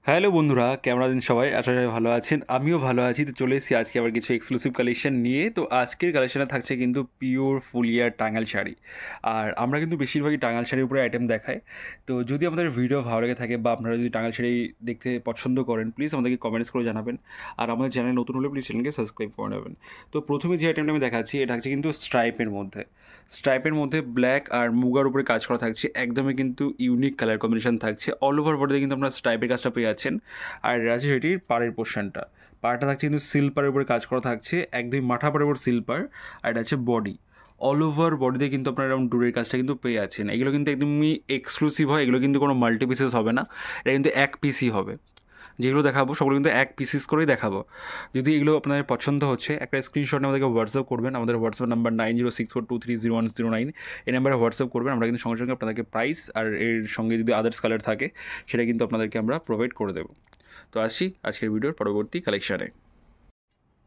Hello বন্ধুরা, কেমন আছেন সবাই? আশা করি ভালো আছেন। আমিও ভালো আছি। তো চলে এসেছি আজকে আবার কিছু এক্সক্লুসিভ কালেকশন নিয়ে। তো আজকের কালেকশনে থাকছে কিন্তু পিওর ফুলিয়ার টাঙ্গাইল শাড়ি। আর আমরা কিন্তু বেশিরভাগই টাঙ্গাইল শাড়ির উপরে আইটেম দেখাই। তো যদি আমাদের ভিডিও ভালো লেগে থাকে বা আপনারা যদি টাঙ্গাইল শাড়ি দেখতে পছন্দ করেন, প্লিজ আমাদেরকে কমেন্টস করে জানাবেন। আর আমাদের চ্যানেল নতুন হলে প্লিজ চ্যানেলকে সাবস্ক্রাইব করে নেবেন। তো প্রথমে যে আইটেমটা আমি দেখাচ্ছি এটা হচ্ছে কিন্তু স্ট্রাইপের মধ্যে ব্ল্যাক আর মুগার উপরে কাজ করা থাকছে। একদমই কিন্তু ইউনিক কালার কম্বিনেশন থাকছে। অল ওভার বডিতে কিন্তু আপনারা স্ট্রাইপের কাজটা পেয়ে যাচ্ছেন। আর আছে সেটির পাড়ের পোর্শনটা, পাড়টা থাকছে কিন্তু সিলপারের উপরে কাজ করা থাকছে, একদমই মাথা পাড়ের উপর সিলপার। আর এটা হচ্ছে বডি, অল ওভার বডিতে কিন্তু আপনারা এরকম ডুরের কাজটা কিন্তু পেয়ে যাচ্ছেন। এগুলো কিন্তু একদমই এক্সক্লুসিভ হয়, এগুলো কিন্তু কোনো মাল্টি পিসেস হবে না, এটা কিন্তু এক পিসই হবে। যেগুলো দেখাবো সেগুলো কিন্তু এক পিসিস করেই দেখাবো। যদি এগুলো আপনাদের পছন্দ হচ্ছে একটা স্ক্রিনশট আমাদেরকে হোয়াটসঅ্যাপ করবেন। আমাদের হোয়াটসঅ্যাপ নাম্বার 9064230109, এই নাম্বারে হোয়াটসঅ্যাপ করবেন। আমরা কিন্তু সঙ্গে সঙ্গে আপনাদেরকে প্রাইস আর এর সঙ্গে যদি আদার্স কালার থাকে সেটা কিন্তু আপনাদেরকে আমরা প্রোভাইড করে দেবো। তো আসছি আজকের ভিডিওর পরবর্তী কালেকশানে।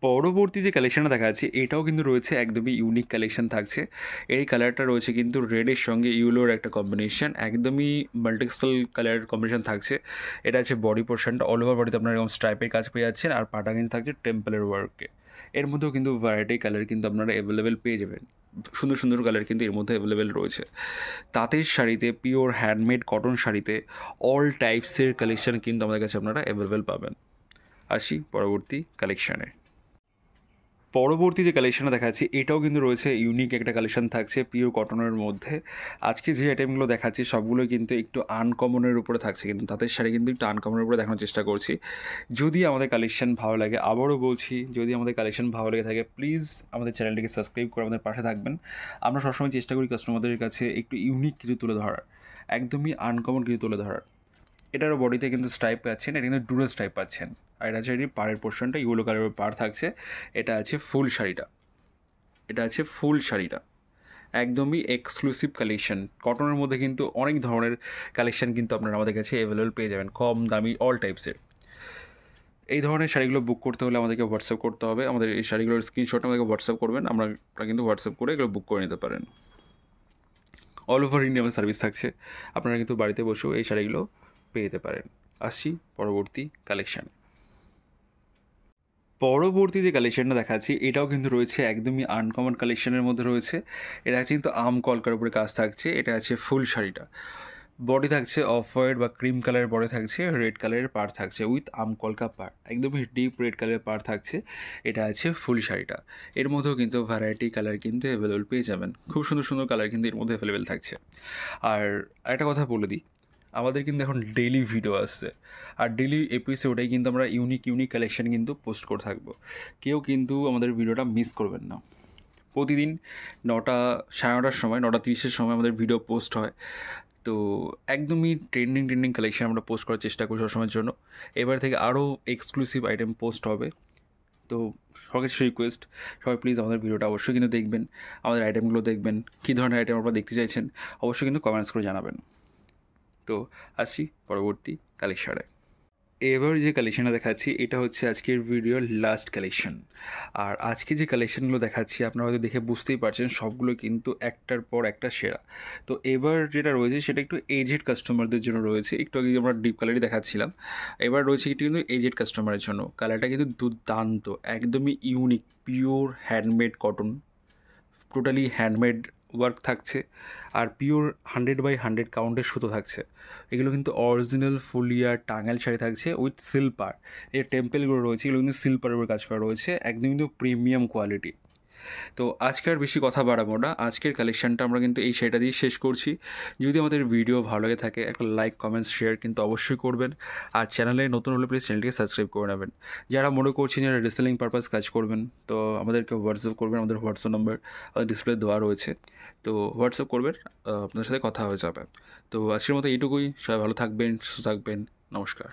পরবর্তী যে কালেকশানটা দেখা যাচ্ছে এটাও কিন্তু রয়েছে একদমই ইউনিক কালেকশন থাকছে। এই কালারটা রয়েছে কিন্তু রেডের সঙ্গে ইউলোর একটা কম্বিনেশন, একদমই মাল্টিক্সেল কালার কম্বিনেশন থাকছে। এটা হচ্ছে বডি পোর্শনটা, অল ওভার বডিতে আপনারা এরকম স্ট্রাইপের কাজ পেয়ে যাচ্ছেন। আর পাটা কিন্তু থাকছে টেম্পলের ওয়ার্কে। এর মধ্যেও কিন্তু ভ্যারাইটি কালার কিন্তু আপনারা অ্যাভেলেবেল পেয়ে যাবেন। সুন্দর সুন্দর কালার কিন্তু এর মধ্যে অ্যাভেলেবেল রয়েছে। তাঁতের শাড়িতে, পিওর হ্যান্ডমেড কটন শাড়িতে অল টাইপসের কালেকশন কিন্তু আমাদের কাছে আপনারা অ্যাভেলেবেল পাবেন। আসি পরবর্তী কালেকশানে। পরবর্তী যে কালেকশানটা দেখাচ্ছি এটাও কিন্তু রয়েছে ইউনিক একটা কালেকশান থাকছে পিওর কটনের মধ্যে। আজকে যে আইটেমগুলো দেখাচ্ছি সবগুলো কিন্তু একটু আনকমনের উপরে থাকছে, কিন্তু তাদের শাড়ি কিন্তু একটু আনকমনের উপরে দেখানোর চেষ্টা করছি। যদি আমাদের কালেকশান ভালো লাগে, আবারও বলছি, যদি আমাদের কালেকশান ভালো লেগে থাকে প্লিজ আমাদের চ্যানেলটিকে সাবস্ক্রাইব করে আমাদের পাশে থাকবেন। আমরা সবসময় চেষ্টা করি কাস্টমারদের কাছে একটু ইউনিক কিছু তুলে ধরার, একদমই আনকমন কিছু তুলে ধরার। এটারও বডিতে কিন্তু স্ট্রাইপ পাচ্ছেন, এটা কিন্তু ডুরাল স্ট্রাইপ পাচ্ছেন। আর এটা হচ্ছে এটির পাড়ের পোর্শনটা ইয়েলো কালারের পাড় থাকছে। এটা আছে ফুল শাড়িটা, এটা আছে ফুল শাড়িটা একদমই এক্সক্লুসিভ কালেকশন। কটনের মধ্যে কিন্তু অনেক ধরনের কালেকশন কিন্তু আপনারা আমাদের কাছে অ্যাভেলেবেল পেয়ে যাবেন, কম দামি অল টাইপসের। এই ধরনের শাড়িগুলো বুক করতে হলে আমাদেরকে হোয়াটসঅ্যাপ করতে হবে। আমাদের এই শাড়িগুলোর স্ক্রিনশট আমাদেরকে হোয়াটসঅ্যাপ করবেন, আমরা কিন্তু হোয়াটসঅ্যাপ করে এগুলো বুক করে নিতে পারেন। অল ওভার ইন্ডিয়া আমাদের সার্ভিস থাকছে, আপনারা কিন্তু বাড়িতে বসেও এই শাড়িগুলো পেয়ে যেতে পারেন। আসছি পরবর্তী কালেকশানে। পরবর্তী যে কালেকশানটা দেখাচ্ছি এটাও কিন্তু রয়েছে একদমই আনকমন কালেকশানের মধ্যে রয়েছে। এটা কিন্তু আম কলকার উপরে কাজ থাকছে। এটা আছে ফুল শাড়িটা, বডি থাকছে অফ হোয়াইট বা ক্রিম কালারের বডি থাকছে, রেড কালারের পাড় থাকছে উইথ আম কলকা পাড়, একদমই ডিপ রেড কালারের পাড় থাকছে। এটা আছে ফুল শাড়িটা। এর মধ্যেও কিন্তু ভ্যারাইটি কালার কিন্তু অ্যাভেলেবেল পেয়ে যাবেন, খুব সুন্দর সুন্দর কালার কিন্তু এর মধ্যে অ্যাভেলেবেল থাকছে। আর একটা কথা বলে দিই, আমাদের কিন্তু এখন ডেইলি ভিডিও আসছে, আর ডেইলি এপিসোডেই কিন্তু আমরা ইউনিক ইউনিক কালেকশন কিন্তু পোস্ট করে থাকবো। কেউ কিন্তু আমাদের ভিডিওটা মিস করবেন না। প্রতিদিন 9টা, 9:30টার সময়, 9:30-এর সময় আমাদের ভিডিও পোস্ট হয়। তো একদমই ট্রেন্ডিং কালেকশন আমরা পোস্ট করার চেষ্টা করি সবসময়ের জন্য। এবার থেকে আরও এক্সক্লুসিভ আইটেম পোস্ট হবে। তো সবার কাছে রিকোয়েস্ট, সবাই প্লিজ আমাদের ভিডিওটা অবশ্যই কিন্তু দেখবেন, আমাদের আইটেমগুলো দেখবেন। কী ধরনের আইটেম আপনারা দেখতে চাইছেন অবশ্যই কিন্তু কমেন্টস করে জানাবেন। তো আসছি পরবর্তী কালেকশনে। এবার যে কালেকশানটা দেখাচ্ছি এটা হচ্ছে আজকের ভিডিওর লাস্ট কালেকশন। আর আজকে যে কালেকশানগুলো দেখাচ্ছি আপনারা হয়তো দেখে বুঝতেই পারছেন সবগুলো কিন্তু একটার পর একটা সেরা। তো এবার যেটা রয়েছে সেটা একটু এজেড কাস্টমারদের জন্য রয়েছে, একটু আগে আমরা ডিপ কালারই দেখাচ্ছিলাম। এবার রয়েছে একটু কিন্তু এজেড কাস্টমারের জন্য, কালারটা কিন্তু দুর্দান্ত, একদমই unique, pure handmade cotton, totally handmade work থাকছে। আর পিওর 100/100 কাউন্টের সুতো থাকছে। এগুলো কিন্তু অরিজিনাল ফুলিয়া টাঙ্গাইল শাড়ি থাকছে উইথ সিলপার। এই টেম্পেলগুলো রয়েছে এগুলো কিন্তু সিলপারের উপর কাজ করা রয়েছে, একদম কিন্তু প্রিমিয়াম কোয়ালিটি। তো আজকে আর বেশি কথা বাড়াবো না, আজকের কালেকশানটা আমরা কিন্তু এই শাড়িটা দিয়ে শেষ করছি। যদি আমাদের ভিডিও ভালো লাগে থাকে একটা লাইক, কমেন্টস, শেয়ার কিন্তু অবশ্যই করবেন। আর চ্যানেলে নতুন হলে প্লিজ চ্যানেলটিকে সাবস্ক্রাইব করে নেবেন। যারা মনে করছেন যারা রিসেলিং পারপাস কাজ করবেন তো আমাদেরকে হোয়াটসঅ্যাপ করবেন, আমাদের হোয়াটসঅ্যাপ নাম্বার আমাদের ডিসপ্লে দেওয়া রয়েছে। তো হোয়াটসঅ্যাপ করবেন, আপনাদের সাথে কথা হয়ে যাবে। তো আজকের মতো এইটুকুই, সবাই ভালো থাকবেন, সুস্থ থাকবেন, নমস্কার।